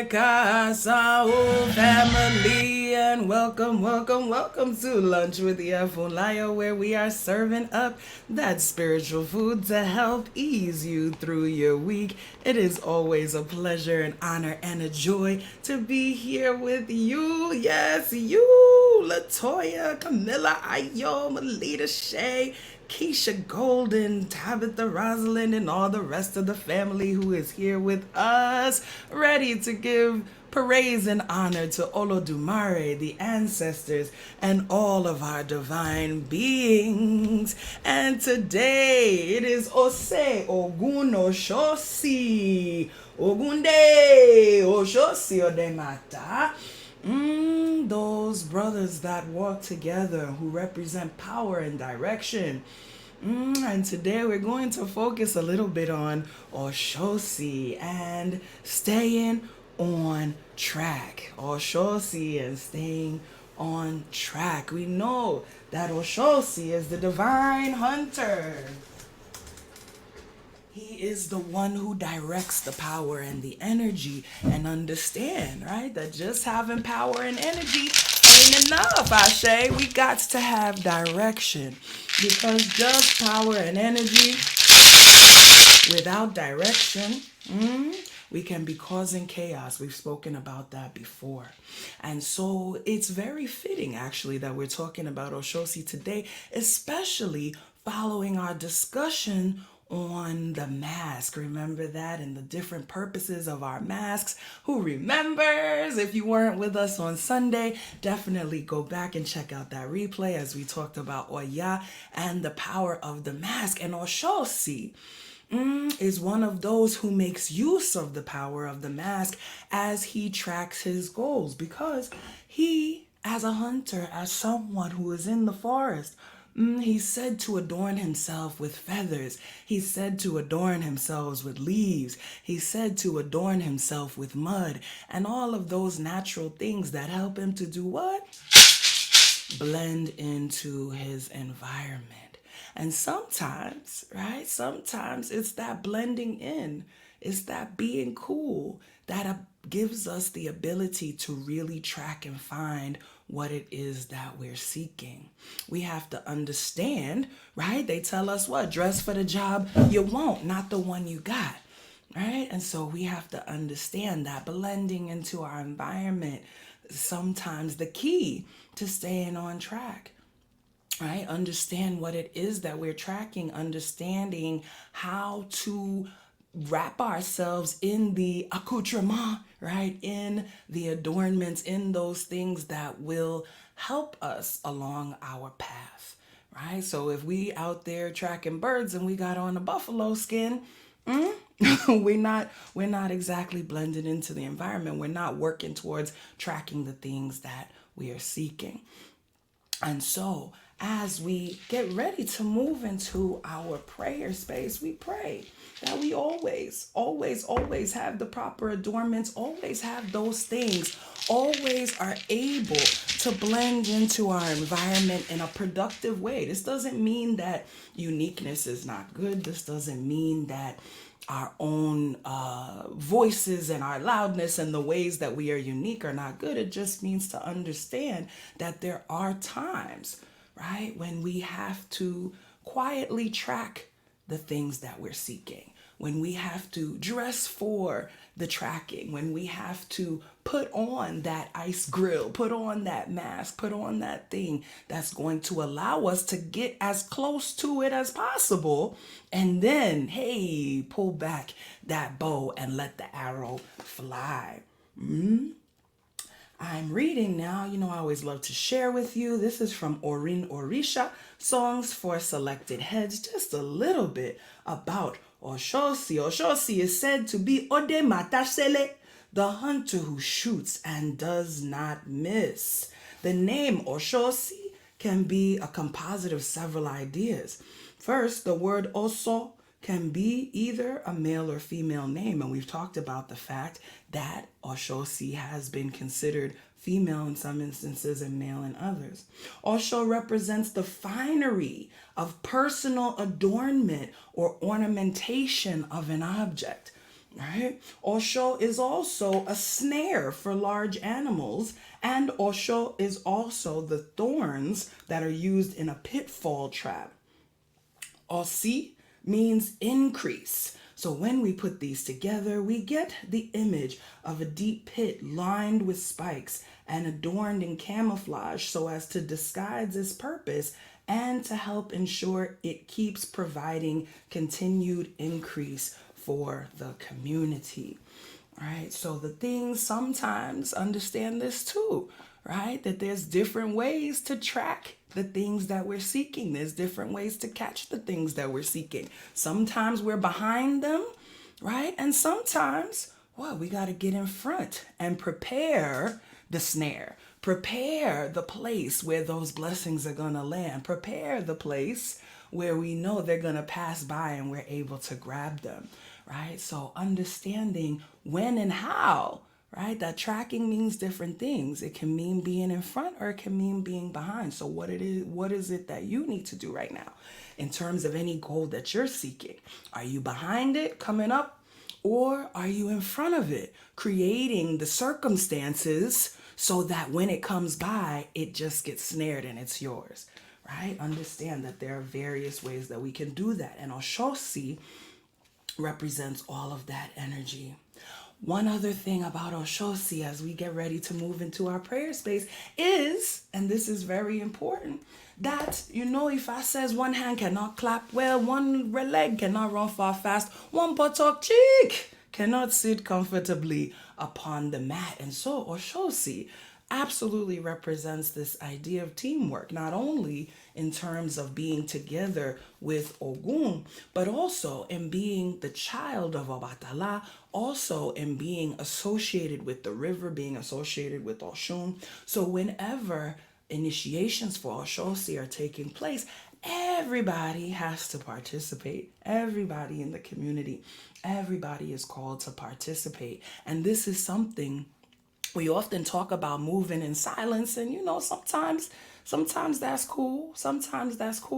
Casa, family, and welcome to Lunch with Iya Funlayo, where we are serving up that spiritual food to help ease you through your week. It is always a pleasure, an honor, and a joy to be here with you. Yes, you, Latoya, Camilla, Ayo, Melita, Shay, Keisha Golden, Tabitha Rosalind, and all the rest of the family who is here with us, ready to give praise and honor to Olodumare, the ancestors, and all of our divine beings. And today it is Ose Ogun Osoosi, Ogunde Osoosi Odemata. Those brothers that walk together who represent power and direction. And today we're going to focus a little bit on Osoosi and staying on track. Osoosi and staying on track. We know that Osoosi is the divine hunter. He is the one who directs the power and the energy, and understand, right? That just having power and energy ain't enough, Ashe. We got to have direction, because just power and energy without direction, we can be causing chaos. We've spoken about that before. And so it's very fitting, actually, that we're talking about Osoosi today, especially following our discussion on the mask. Remember that, and the different purposes of our masks. Who remembers? If you weren't with us on Sunday, definitely go back and check out that replay as we talked about Oya and the power of the mask. And Osoosi is one of those who makes use of the power of the mask as he tracks his goals, because he, as a hunter, as someone who is in the forest, he's said to adorn himself with feathers. He's said to adorn himself with leaves. He's said to adorn himself with mud and all of those natural things that help him to do what? Blend into his environment. And sometimes, right? Sometimes it's that blending in, it's that being cool that gives us the ability to really track and find what it is that we're seeking. We have to understand, right? They tell us what? Dress for the job you want, not the one you got, right? And so we have to understand that blending into our environment is sometimes the key to staying on track. Right? Understand what it is that we're tracking, understanding how to wrap ourselves in the accoutrement, right? In the adornments, in those things that will help us along our path, right? So if we out there tracking birds and we got on a buffalo skin, we're not exactly blended into the environment. We're not working towards tracking the things that we are seeking. And so, as we get ready to move into our prayer space, we pray that we always have the proper adornments, always have those things, always are able to blend into our environment in a productive way. This doesn't mean that uniqueness is not good. This doesn't mean that our own voices and our loudness and the ways that we are unique are not good. It just means to understand that there are times, right, when we have to quietly track the things that we're seeking, when we have to dress for the tracking, when we have to put on that ice grill, put on that mask, put on that thing that's going to allow us to get as close to it as possible. And then, hey, pull back that bow and let the arrow fly. I'm reading now. You know, I always love to share with you. This is from Orin Orisha, Songs for Selected Heads, just a little bit about Osoosi. Osoosi is said to be Ode Matasele, the hunter who shoots and does not miss. The name Osoosi can be a composite of several ideas. First, the word Oso can be either a male or female name, and we've talked about the fact that Osoosi has been considered female in some instances and male in others. Osho represents the finery of personal adornment or ornamentation of an object. right? Osho is also a snare for large animals, and Osho is also the thorns that are used in a pitfall trap. Osoosi means increase. So when we put these together, we get the image of a deep pit lined with spikes and adorned in camouflage so as to disguise its purpose and to help ensure it keeps providing continued increase for the community. Right? So the things sometimes understand this too, right? That there's different ways to track the things that we're seeking. There's different ways to catch the things that we're seeking. Sometimes we're behind them, right? And sometimes, well, we got to get in front and prepare the snare. Prepare the place where those blessings are going to land. Prepare the place where we know they're going to pass by and we're able to grab them, right? So understanding when and how, right? That tracking means different things. It can mean being in front or it can mean being behind. So what is it that you need to do right now in terms of any goal that you're seeking? Are you behind it coming up, or are you in front of it, creating the circumstances so that when it comes by, it just gets snared and it's yours, right? Understand that there are various ways that we can do that. And Osoosi represents all of that energy. One other thing about Osoosi as we get ready to move into our prayer space is, and this is very important, that, if I says one hand cannot clap well, one leg cannot run far fast, one buttock cheek cannot sit comfortably upon the mat. And so Osoosi absolutely represents this idea of teamwork, not only in terms of being together with Ogun, but also in being the child of Obatala, also in being associated with the river, being associated with Oshun. So whenever initiations for Osoosi are taking place, everybody has to participate. Everybody in the community, everybody is called to participate. And this is something we often talk about, moving in silence, and sometimes that's cool,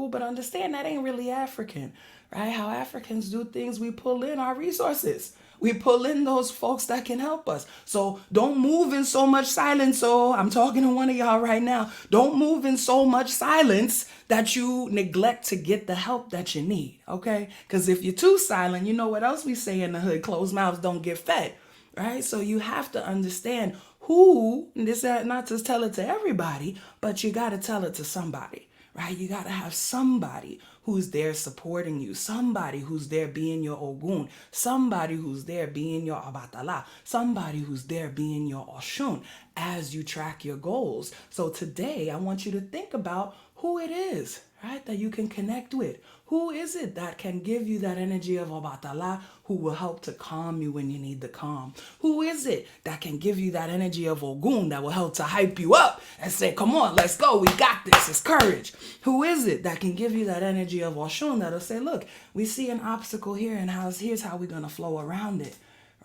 but understand that ain't really African, right? How Africans do things, we pull in our resources. We pull in those folks that can help us. So don't move in so much silence. So I'm talking to one of y'all right now. Don't move in so much silence that you neglect to get the help that you need, okay? Because if you're too silent, you know what else we say in the hood? Closed mouths don't get fed. Right? So you have to understand who, and this is not to tell it to everybody, but you got to tell it to somebody, right? You got to have somebody who's there supporting you, somebody who's there being your Ogun, somebody who's there being your Abatala, somebody who's there being your Oshun as you track your goals. So today I want you to think about who it is, right, that you can connect with. Who is it that can give you that energy of Obatala, who will help to calm you when you need the calm? Who is it that can give you that energy of Ogun that will help to hype you up and say, come on, let's go, we got this, it's courage? Who is it that can give you that energy of Oshun that'll say, look, we see an obstacle here and here's how we're going to flow around it?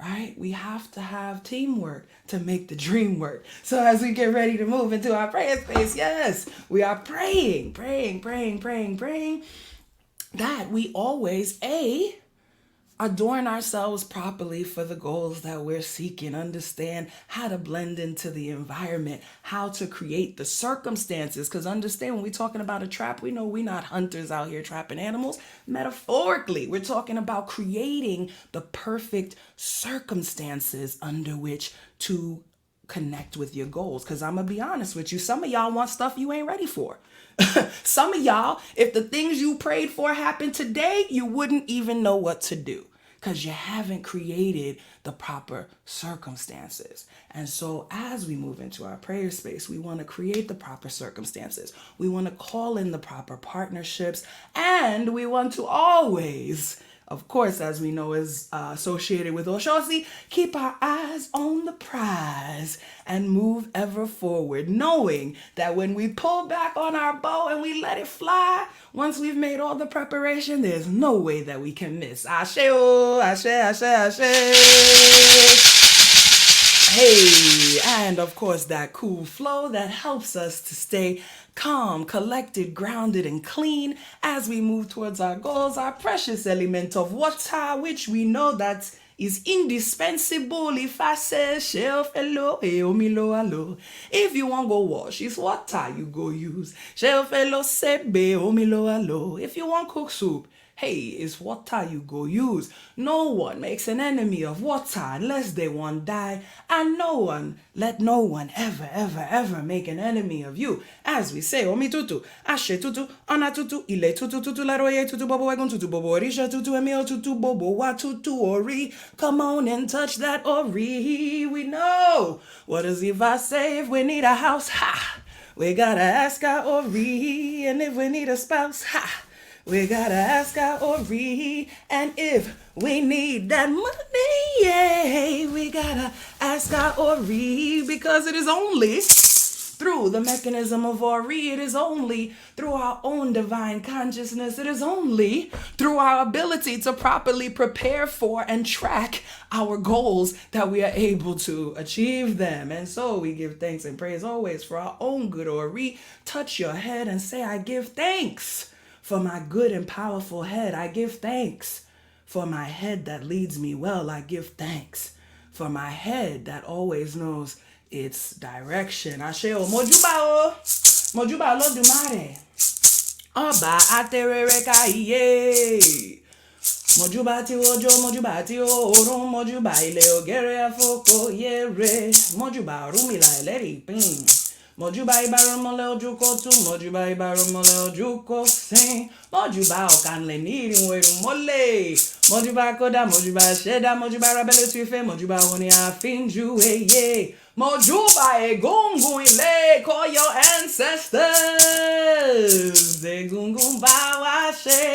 Right? We have to have teamwork to make the dream work. So as we get ready to move into our prayer space, yes, we are praying that we always, adorn ourselves properly for the goals that we're seeking, understand how to blend into the environment, how to create the circumstances. Because understand, when we're talking about a trap, we know we're not hunters out here trapping animals. Metaphorically, we're talking about creating the perfect circumstances under which to connect with your goals. Because I'm going to be honest with you, some of y'all want stuff you ain't ready for. Some of y'all, if the things you prayed for happened today, you wouldn't even know what to do because you haven't created the proper circumstances. And so as we move into our prayer space, we want to create the proper circumstances. We want to call in the proper partnerships, and we want to always, of course, as we know is associated with Osoosi, keep our eyes on the prize and move ever forward, knowing that when we pull back on our bow and we let it fly, once we've made all the preparation, there's no way that we can miss. Ashe, oh, ashe, ashe, ashe. Hey, and of course that cool flow that helps us to stay calm, collected, grounded, and clean as we move towards our goals, our precious element of water, which we know that is indispensable. If I say shelf hello, omilo hello. If you want go wash, it's water you go use. Shelf hello, sebe, omilo hello. If you want cook soup, hey, it's water you go use. No one makes an enemy of water unless they want die. And let no one ever make an enemy of you. As we say, Omi tutu, Ashe tutu, Ana tutu, Ile tutu, tutu, Laroye tutu, Bobo Wagon tutu, Bobo Orisha tutu, Emil tutu, Bobo Wa tutu, Ori. Come on and touch that Ori. We know. What does Eva say if we need a house? Ha! We gotta ask our Ori. And if we need a spouse, ha! We gotta ask our Ori, and if we need that money, yeah, we gotta ask our Ori, because it is only through the mechanism of Ori, it is only through our own divine consciousness, it is only through our ability to properly prepare for and track our goals that we are able to achieve them. And so we give thanks and praise always for our own good Ori. Touch your head and say, I give thanks for my good and powerful head. I give thanks for my head that leads me well. I give thanks for my head that always knows its direction. Ashe o mojuba Olodumare. Oba aterere ka iye. Mojuba ti ojo, mojuba ti orun, mojuba ile ogere afoko yere. Mojuba Orunmila eleri pin. Mojuba ibaromole ojuko tu, mojuba ibaromole ojuko sin, mojuba okanle niri weru mole, mojuba koda, mojuba sheda, mojuba rabele tuife, mojuba honi afinju ye, mojuba egungun ile, call your ancestors, egungun bawashe,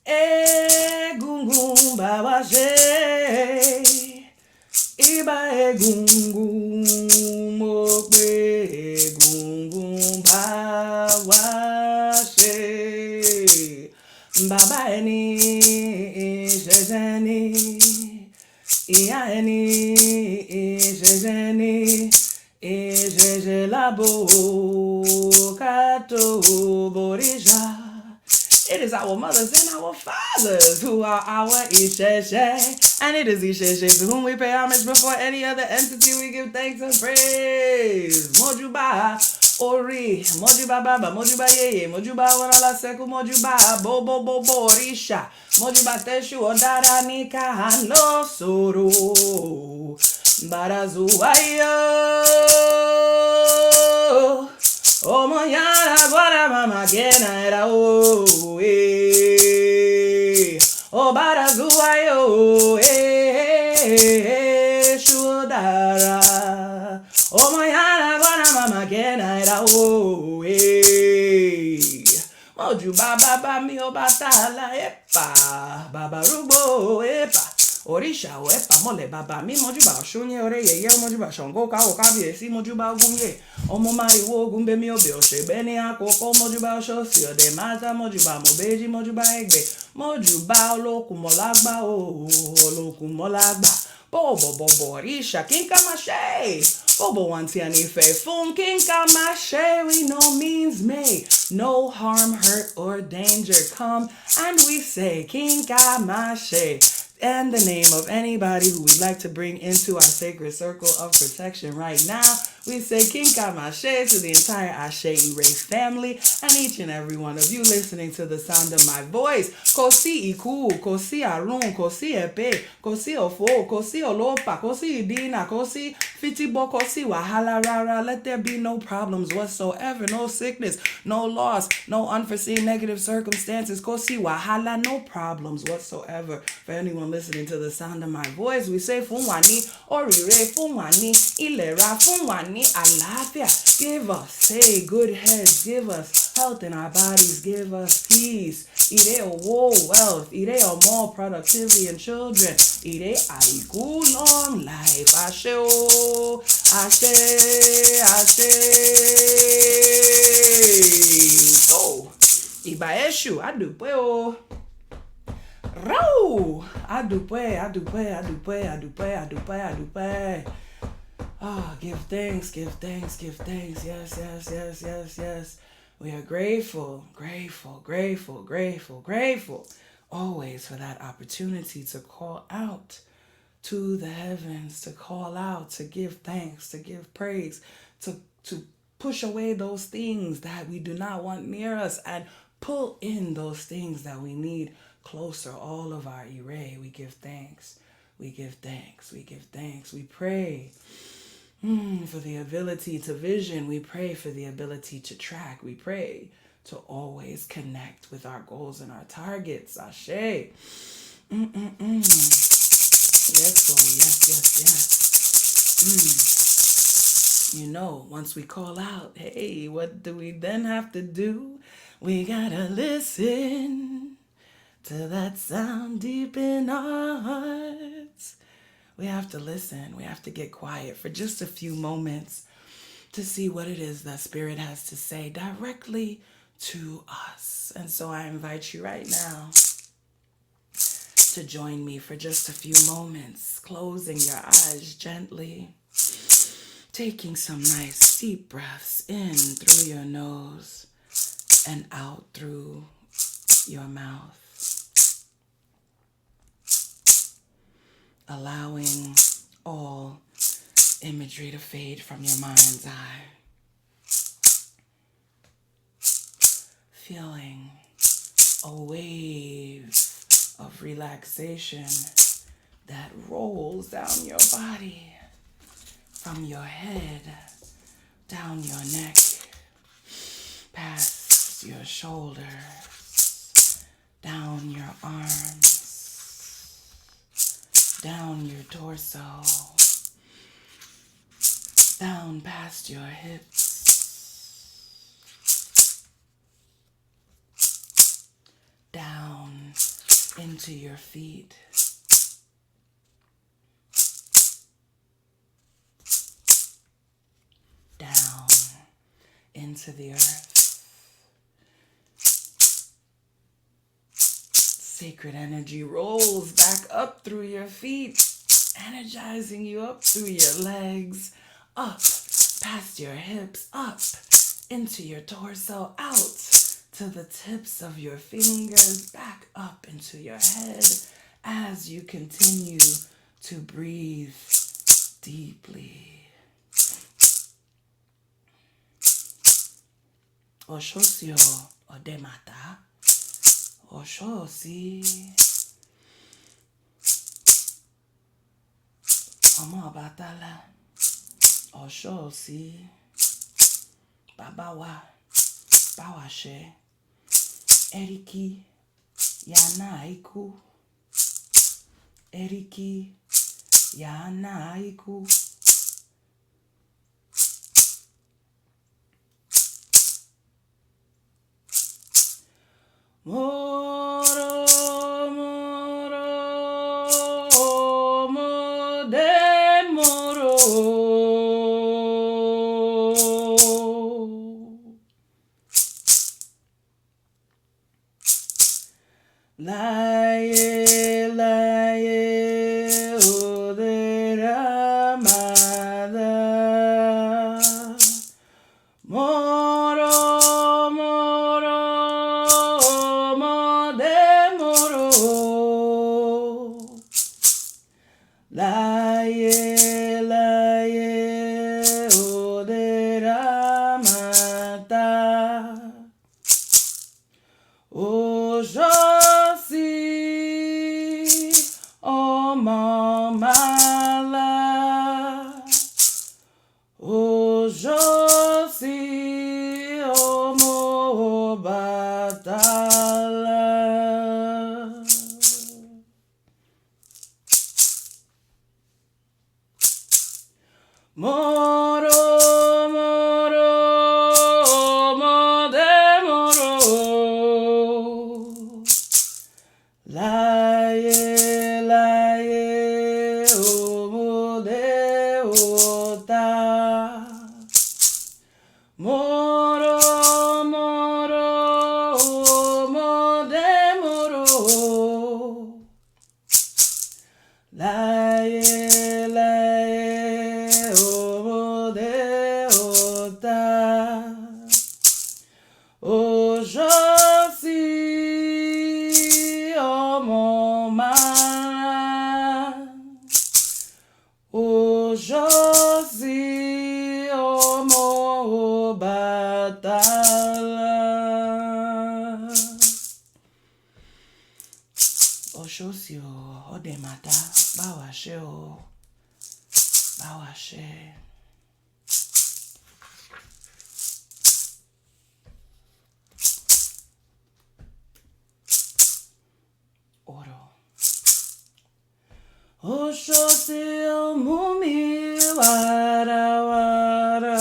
egungun bawashe. Iba egungun mo pe egungun bawashe. Baba eni shejeni, iya eni shejeni, sheje labo kato borisha. It is our mothers and our fathers who are our Isheshe. And it is Isheshe to whom we pay homage before any other entity. We give thanks and praise. Mojuba Ori, Mojuba Baba, Mojuba Yeye, Mojuba Warala Seku, Mojuba Bobo Orisha, Mojuba Teshu Odara Nika Hano Soro, Barazuayo. Oh mañana guara mama quena era oh barazuayo shudara oh mañana guara mama quena era mojuba baba mi obatala epa baba rubo epa Orisha o epa mole baba mi mojuba oshunye ore ye mojuba shongo ka o kabiesi mojuba ogunye omo mariwo ogunbe mi obe oshebeni akoko mojuba oshosi ode mata mojuba mobeji mojuba egbe mojuba olokumolagba olokumolagba bobo orisha kinka mashe bobo wanti anife fun kinka mashe we know means may no harm hurt or danger come and we say kinka mashe and the name of anybody who we'd like to bring into our sacred circle of protection right now. We say Kinka Mashe to the entire Ase Ire family and each and every one of you listening to the sound of my voice. Kosi Iku, Kosi Arun, Kosi Epe, Kosi Ofo, Kosi Olopa, Kosi Idina, Kosi Fitibo, Kosi Wahala Rara. Let there be no problems whatsoever, no sickness, no loss, no unforeseen negative circumstances. Kosi Wahala, no problems whatsoever. For anyone listening to the sound of my voice, we say Funwani, Orire, Funwani, Ilera, Funwani, Alafia. Give us, say, good heads, give us health in our bodies, give us peace. Ire o wealth, ire o more productivity in children. Ire aiku long life. Ashe o, ashe, ashe. So, ibaeshu, adupe o. Rau, adupe. Give thanks. Yes. We are grateful. always for that opportunity to call out to the heavens, to call out, to give thanks, to give praise, to push away those things that we do not want near us and pull in those things that we need closer. All of our Ire, we give thanks. We give thanks. We give thanks. We pray for the ability to vision. We pray for the ability to track. We pray to always connect with our goals and our targets. Ashe. Yes, oh, yes. You know, once we call out, hey, what do we then have to do? We gotta listen to that sound deep in our hearts. We have to listen. We have to get quiet for just a few moments to see what it is that Spirit has to say directly to us. And so I invite you right now to join me for just a few moments, closing your eyes gently, taking some nice deep breaths in through your nose and out through your mouth. Allowing all imagery to fade from your mind's eye. Feeling a wave of relaxation that rolls down your body, from your head, down your neck, past your shoulders, down your arms, down your torso, down past your hips, down into your feet, down into the earth. Sacred energy rolls back up through your feet, energizing you up through your legs, up past your hips, up into your torso, out to the tips of your fingers, back up into your head as you continue to breathe deeply. Osoosi odemata, Osoosi Omo Batala, Osoosi Babawa Bawashe Eriki Yana Iku, Eriki Yana Iku. Moro, moro, mode, moro. Laye, laye, odera mada. Moro, moro, mode, moro. Laye, laye, odera mata. Osoosi, Omo Mala. Osoosi, Omo Batala. Moro, moro, mode, moro. Laye, laye, omode, ota. Moro, moro, omode, moro. Laye, laye, omode, ota. Osoosi, Osoosi o Odemata Bawashe o Bawashe. Oro. Osoosi o Mumi Wara Wara.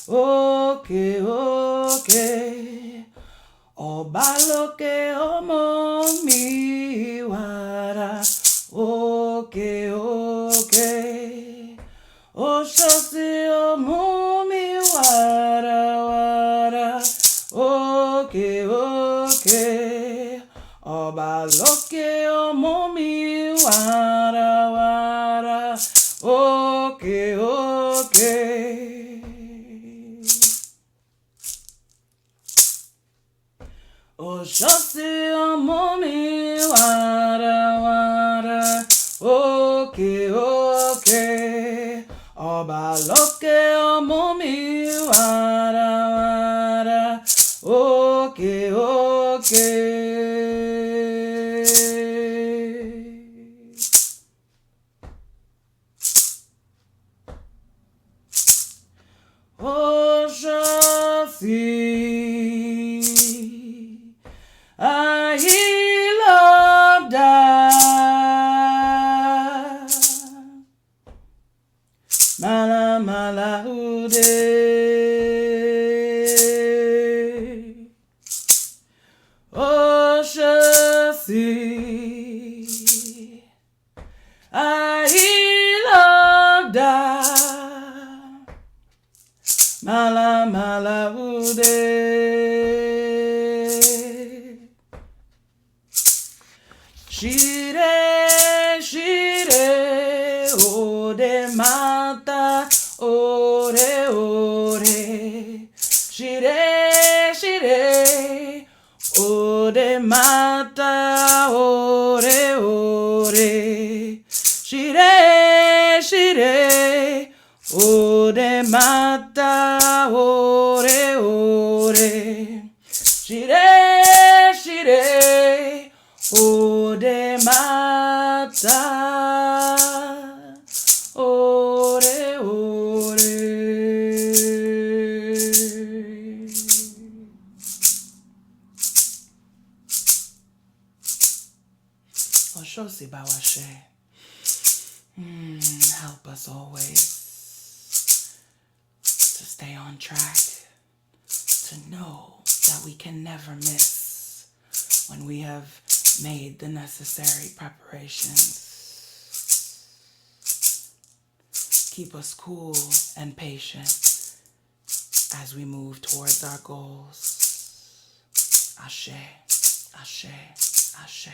Okay, okay. Obaloke Omomi Wara. Okay, okay. Osoosi o Mumi Wara Wara. Okay, okay. Obaloke Omomi Wara Wara. Okay, okay. Osoosi o Mumi Wara Wara. Okay, okay. Obaloke Omomi Wara Wara. Okay, okay. Osoosi, I love that. Mala mala ude. Osoosi, I love that. Mala mala ude. Shire, shire, ode mata, ore, ore. Shire, shire, ode mata, ore, ore. Shire, shire, ode mata, ore, ore. Shire, shire, ode mata, ore, ore. Osoosi Bawashe. Help us always to stay on track, to know that we can never miss when we have made the necessary preparations. Keep us cool and patient as we move towards our goals. Ashe, ashe, ashe.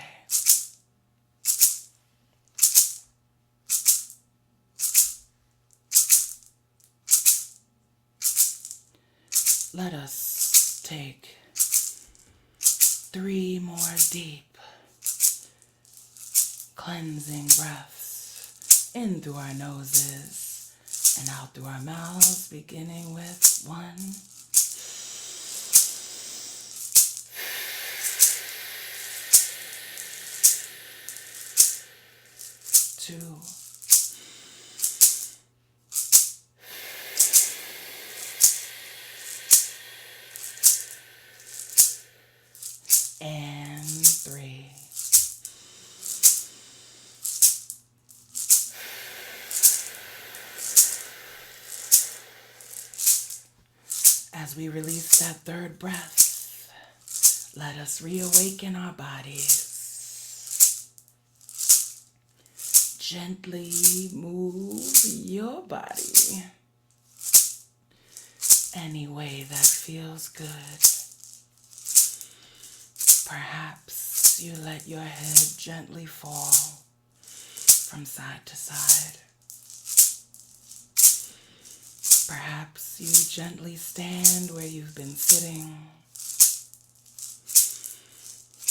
Let us take 3 more deep cleansing breaths in through our noses and out through our mouths, beginning with 1, 2, and 3. As we release that 3rd breath, let us reawaken our bodies. Gently move your body any way that feels good. Perhaps you let your head gently fall from side to side. Perhaps you gently stand where you've been sitting,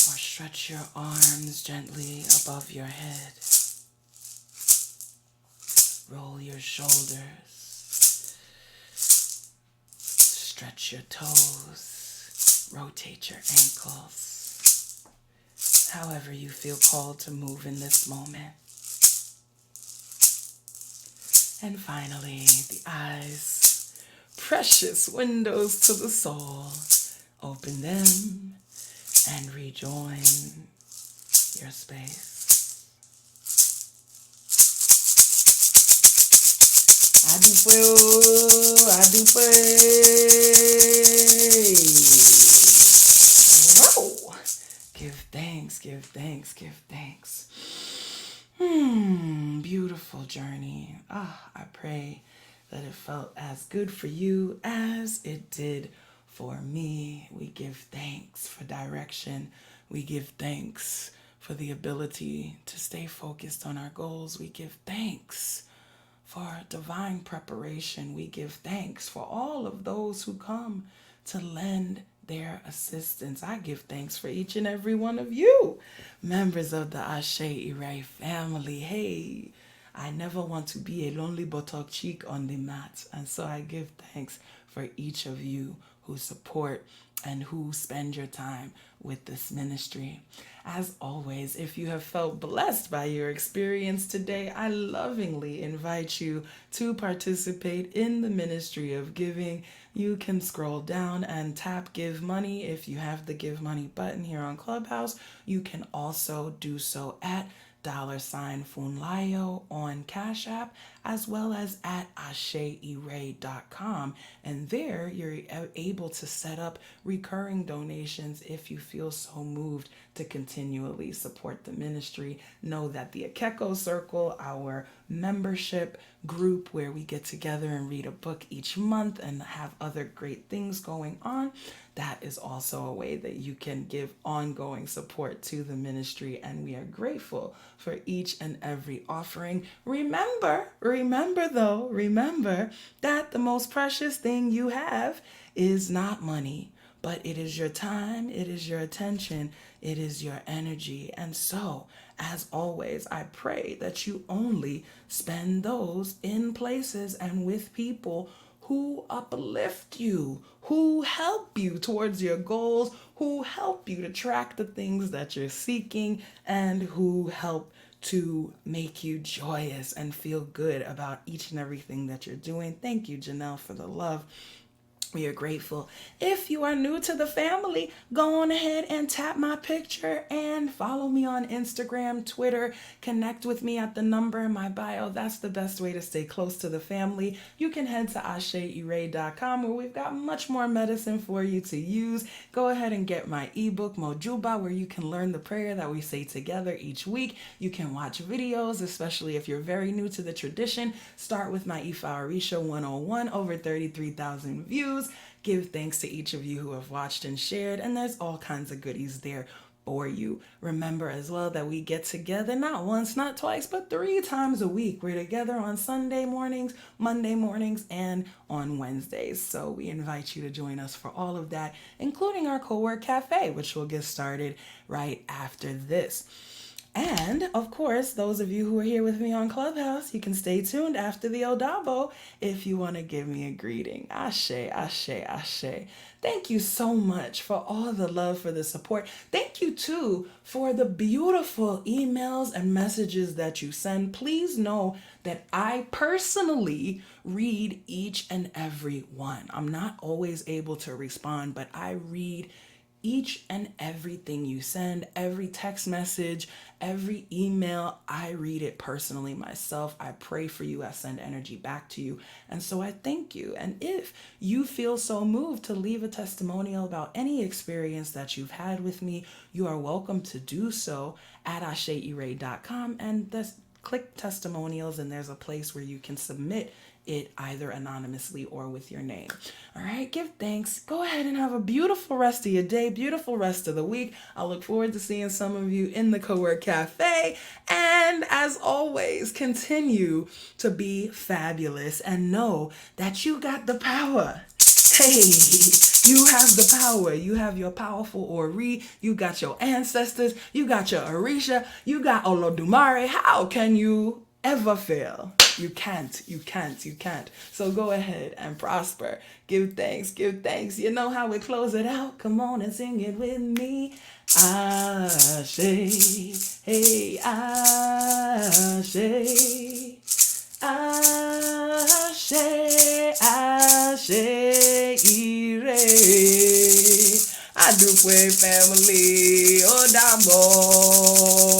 or stretch your arms gently above your head. Roll your shoulders, stretch your toes, rotate your ankles. however you feel called to move in this moment. And finally, the eyes, precious windows to the soul. Open them and rejoin your space. Whoa. Give thanks, give thanks, give thanks. Beautiful journey. I pray that it felt as good for you as it did for me. We give thanks for direction. We give thanks for the ability to stay focused on our goals. We give thanks for divine preparation. We give thanks for all of those who come to lend their assistance. I give thanks for each and every one of you, members of the Ase Ire family. Hey, I never want to be a lonely buttock cheek on the mat. And so I give thanks for each of you who support and who spend your time with this ministry. As always, if you have felt blessed by your experience today, I lovingly invite you to participate in the ministry of giving. You can scroll down and tap Give Money if you have the Give Money button here on Clubhouse. You can also do so at $Funlayo on Cash App, as well as at aseire.com. And there you're able to set up recurring donations if you feel so moved to continually support the ministry. Know that the Akeko Circle, our membership group where we get together and read a book each month and have other great things going on, that is also a way that you can give ongoing support to the ministry, and we are grateful for each and every offering. Remember that the most precious thing you have is not money, but it is your time, it is your attention, it is your energy. And so, as always, I pray that you only spend those in places and with people who uplift you, who help you towards your goals, who help you to track the things that you're seeking, and who help to make you joyous and feel good about each and everything that you're doing. Thank you, Janelle, for the love. We are grateful. If you are new to the family, go on ahead and tap my picture and follow me on Instagram, Twitter. Connect with me at the number in my bio. That's the best way to stay close to the family. You can head to aseire.com where we've got much more medicine for you to use. Go ahead and get my ebook, Mojuba, where you can learn the prayer that we say together each week. You can watch videos, especially if you're very new to the tradition. Start with my Ifa Arisha 101, over 33,000 views. Give thanks to each of you who have watched and shared, and there's all kinds of goodies there for you. Remember as well that we get together not once, not twice, but 3 times a week. We're together on Sunday mornings, Monday mornings, and on Wednesdays. So we invite you to join us for all of that, including our co-work cafe, which will get started right after this. And, of course, those of you who are here with me on Clubhouse, you can stay tuned after the Odabo if you want to give me a greeting. Ashe, ashe, ashe. Thank you so much for all the love, for the support. Thank you, too, for the beautiful emails and messages that you send. Please know that I personally read each and every one. I'm not always able to respond, but I read each and everything you send, every text message, every email. I read it personally myself. I pray for you. I send energy back to you. And so I thank you. And if you feel so moved to leave a testimonial about any experience that you've had with me, you are welcome to do so at aseire.com, and click testimonials, and there's a place where you can submit it either anonymously or with your name. All right, give thanks. Go ahead and have a beautiful rest of your day, beautiful rest of the week. I look forward to seeing some of you in the Co-work Cafe. And as always, continue to be fabulous and know that you got the power. Hey, you have the power. You have your powerful Ori. You got your ancestors. You got your Orisha. You got Olodumare. How can you ever fail? You can't. You can't. You can't. So go ahead and prosper. Give thanks. Give thanks. You know how we close it out? Come on and sing it with me. Ashe. Hey, Ashe. Ase, Ase Ire. Adúpẹ́ family, ó dàbọ̀.